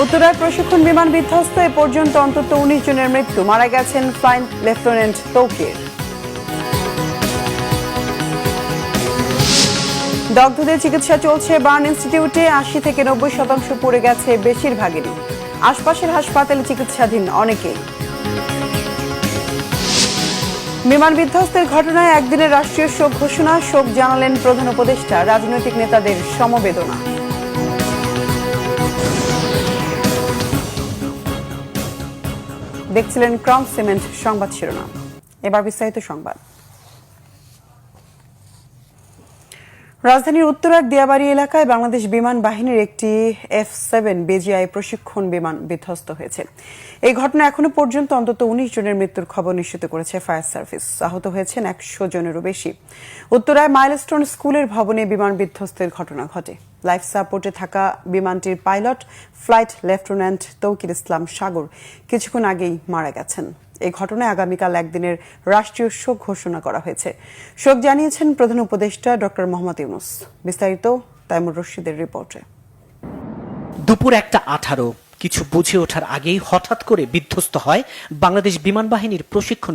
উত্তরায় প্রশিক্ষণ বিমান বিধ্বস্ত, এ পর্যন্ত অন্তত 19 জনের মৃত্যু, মারা গেছেন ফ্লাইট লেফটেন্যান্ট তৌকির। দগ্ধদের চিকিৎসা চলছে বার্ন ইনস্টিটিউটে, 80 থেকে 90% পড়ে গেছে বেশিরভাগেরই। আশপাশের হাসপাতালে চিকিৎসাধীন অনেকেই। বিমান বিধ্বস্তের ঘটনায় একদিনের রাষ্ট্রীয় শোক ঘোষণা, শোক জানালেন প্রধান উপদেষ্টা, রাজনৈতিক নেতাদের সমবেদনা। দেখছিলেন ক্রাউন সিমেন্ট সংবাদ শিরোনাম, এবার বিস্তারিত সংবাদ। রাজধানীর উত্তরার দিয়াবাড়ি এলাকায় বাংলাদেশ বিমান বাহিনীর একটি F-7 বেজিআই প্রশিক্ষণ বিমান বিধ্বস্ত হয়েছে। এই ঘটনা এখনো পর্যন্ত অন্তত 19 জনের মৃত্যুর খবর নিশ্চিত করেছে ফায়ার সার্ভিস। আহত হয়েছেন 100 জনেরও বেশি। উত্তরায় মাইলস্টোন স্কুলের ভবনে বিমান বিধ্বস্তের ঘটনা ঘটে। লাইফ সাপোর্টে থাকা বিমানটির পাইলট ফ্লাইট লেফটেন্যান্ট তৌকির ইসলাম সাগর কিছুক্ষণ আগেই মারা গেছেন। এই ঘটনায় আগামীকাল একদিনের রাষ্ট্রীয় শোক ঘোষণা করা হয়েছে। শোক জানিয়েছেন প্রধান উপদেষ্টা ডক্টর মোহাম্মদ ইউনূস। বিস্তারিত তাইমুর রশিদের রিপোর্টে। দুপুর 1:18 কিছু বুঝে ওঠার আগেই হঠাৎ করে বিধ্বস্ত হয় বাংলাদেশ বিমান বাহিনীর প্রশিক্ষণ